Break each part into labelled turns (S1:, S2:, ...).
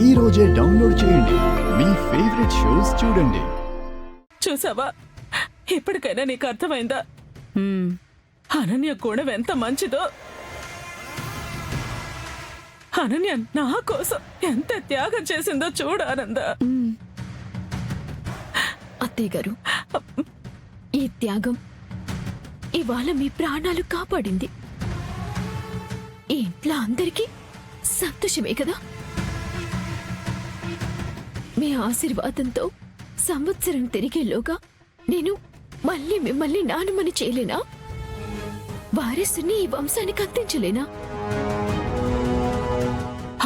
S1: ఈ రోజే డౌన్లోడ్ చేయండి. మీ ఫేవరెట్ షోస్ చూడండి.
S2: చూసావా, ఇప్పటికైనా నీకు అర్థమైందా అనన్య గుణం ఎంత మంచిదో? అనన్య నా కోసం ఎంత త్యాగం చేసిందో చూడు ఆనంద.
S3: అత్తయ్య గారు, ఈ త్యాగం ఇవాళ మీ ప్రాణాలు కాపాడింది. ఈ ఇంట్లో అందరికీ సంతోషమే కదా? మీ ఆశీర్వాదంతో సంవత్సరం తిరిగేలోగా నేను మళ్ళీ మిమ్మల్ని నానమని చేయలేనా? వారసుని ఈ వంశానికి అందించలేనా?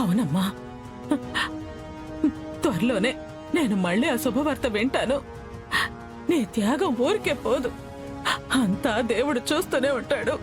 S2: అవునమ్మా, త్వరలోనే నేను మళ్ళీ ఆ శుభవార్త వింటాను. నీ త్యాగం ఊరికే పోదు, అంతా దేవుడు చూస్తూనే ఉంటాడు.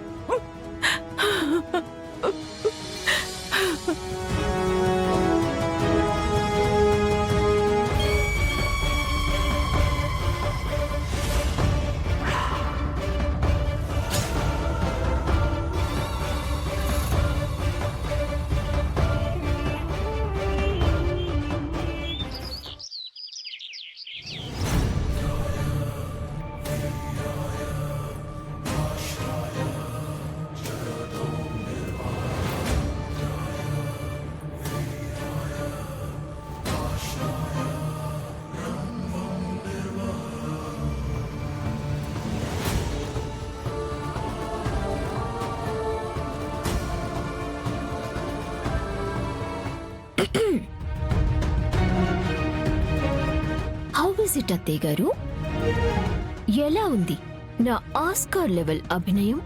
S3: హౌ ఇస్ ఇట్ అత్తయ్య గారు? ఎలా ఉంది నా ఆస్కార్ లెవెల్ అభినయం?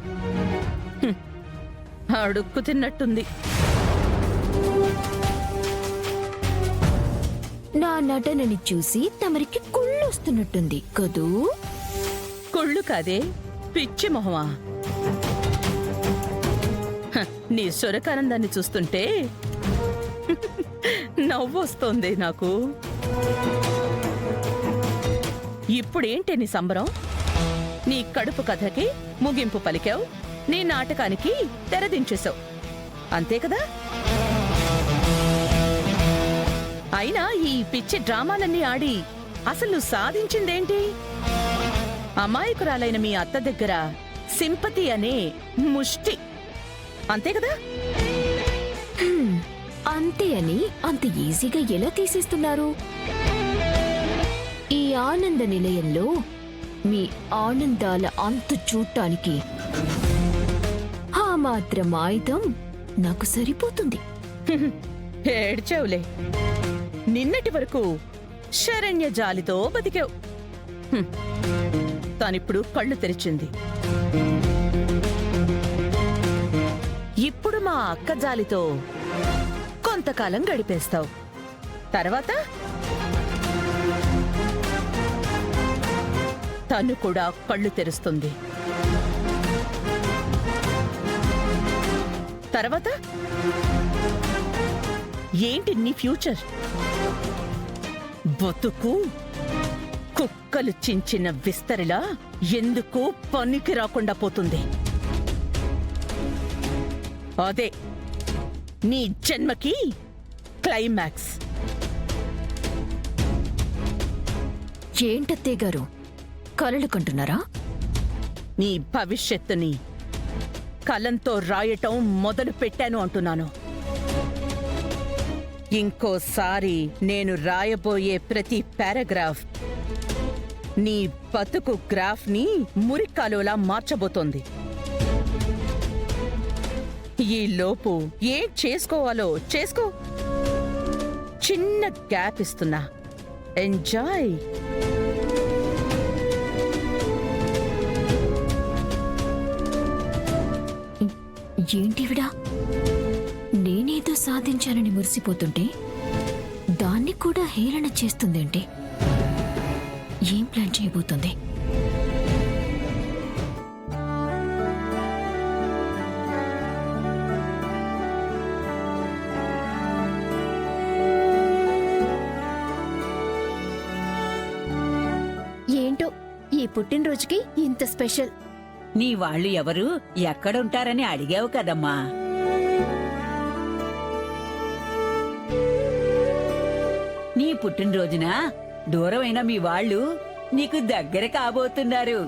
S4: అడుక్కు తిన్నట్టుంది.
S3: నా నటనని చూసి తమరికి కుళ్ళొస్తున్నట్టుంది కదూ?
S4: కుళ్ళు కాదే, పిచ్చి మొహమా. నీ సొరకానందాన్ని చూస్తుంటే నవ్వొస్తోంది నాకు. ఇప్పుడేంటి నీ సంబరం? నీ కడుపు కథకి ముగింపు పలికావు, నీ నాటకానికి తెరదించేశావు, అంతే కదా? అయినా ఈ పిచ్చి డ్రామాలన్నీ ఆడి అసలు నువ్వు సాధించిందేంటి? అమాయకురాలైన మీ అత్త దగ్గర సింపతి అనే ముష్టి, అంతే కదా?
S3: అంతే అని అంత ఈజీగా ఎలా తీసేస్తున్నారు? ఈ ఆనంద నిలయంలో మీ ఆనందాల అంతు చూడటానికి ఆ మాత్రం ఆయుధం నాకు సరిపోతుంది.
S4: ఏడ్చావులే, నిన్నటి వరకు శరణ్య జాలితో బతికావు. తానిప్పుడు కళ్ళు తెరిచింది. ఇప్పుడు మా అక్క జాలితో కొంతకాలం గడిపేస్తావు, తర్వాత తను కూడా కళ్ళు తెరుస్తుంది. తర్వాత ఏంటి నీ ఫ్యూచర్? బతుకు కుక్కలు చించిన విస్తరిలా ఎందుకు పనికి రాకుండా పోతుంది. అదే నీ జన్మకి క్లైమాక్స్.
S3: ఏంటత్తే గారు, కలలు కంటున్నారా?
S4: నీ భవిష్యత్తుని కలంతో రాయటం మొదలు పెట్టాను అంటున్నాను. ఇంకోసారి నేను రాయబోయే ప్రతి పారాగ్రాఫ్ నీ బతుకు గ్రాఫ్ ని మురికాలులా మార్చబోతోంది. ఈ లోపు ఏం చేసుకోవాలో చేసుకో. చిన్న గ్యాప్ ఇస్తున్నా, ఎంజాయ్.
S3: ఏంటివిడా, నేనేదో సాధించానని మురిసిపోతుంటే దాన్ని కూడా హేళన చేస్తుందేంటి? ఏం ప్లాన్ చేయబోతుంది?
S5: ఏంటో ఈ పుట్టినరోజుకి ఇంత స్పెషల్.
S6: నీ వాళ్ళు ఎవరు, ఎక్కడుంటారని అడిగావు కదమ్మా. పుట్టినరోజున దూరమైన మీ వాళ్ళు నీకు దగ్గర కాబోతున్నారు.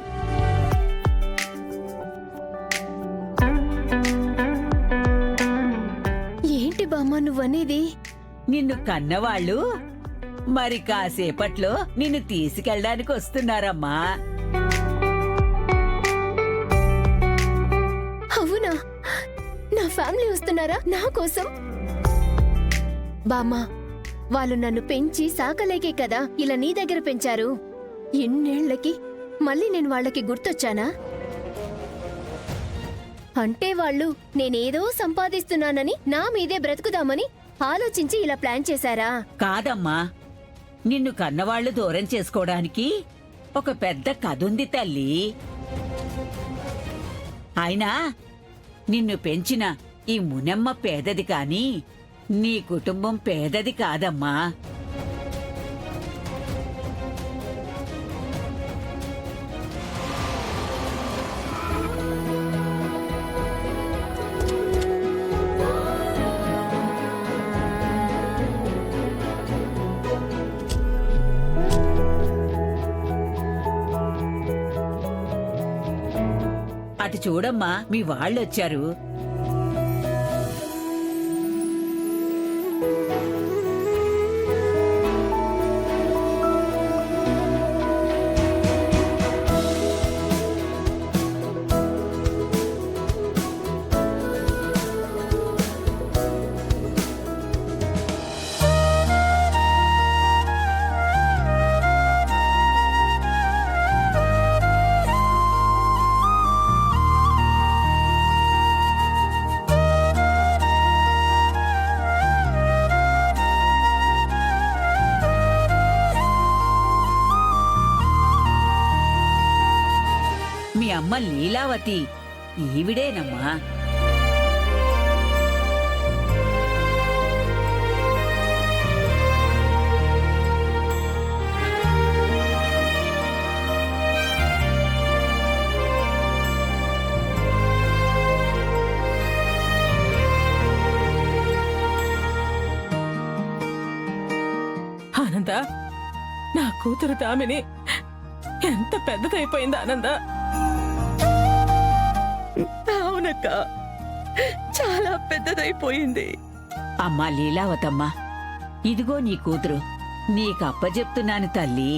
S5: ఏంటి బామ్మ నువ్వనేది?
S6: నిన్ను కన్నవాళ్ళు మరి కాసేపట్లో నిన్ను తీసుకెళ్ళడానికి వస్తున్నారమ్మా.
S5: అవునా? నా ఫ్యామిలీ వస్తున్నారా నా కోసం? బామ్మ, వాళ్ళు నన్ను పెంచి సాకలేకే కదా ఇలా నీ దగ్గర పెంచారు. ఎన్నేళ్లకి మళ్ళీ నేను వాళ్ళకి గుర్తొచ్చానా? అంటే వాళ్ళు నేనేదో సంపాదిస్తున్నానని నా మీదే బ్రతుకుదామని ఆలోచించి ఇలా ప్లాన్ చేశారా?
S6: కాదమ్మా, నిన్ను కన్నవాళ్లు దూరం చేసుకోవడానికి ఒక పెద్ద కథుంది తల్లి. అయినా నిన్ను పెంచిన ఈ మునమ్మ పేదది కాని నీ కుటుంబం పేదది కాదమ్మా. అటు చూడమ్మా, మీ వాళ్ళొచ్చారు. మీ అమ్మ లీలావతి ఈవిడేనమ్మా.
S2: ఆనంద, నా కూతురు దామిని ఎంత పెద్దదైపోయింది ఆనంద. అవునక్క, చాలా పెద్దదైపోయింది.
S6: అమ్మా లీలావతమ్మా, ఇదిగో నీ కూతురు. నీకప్పజెప్తున్నాను తల్లి.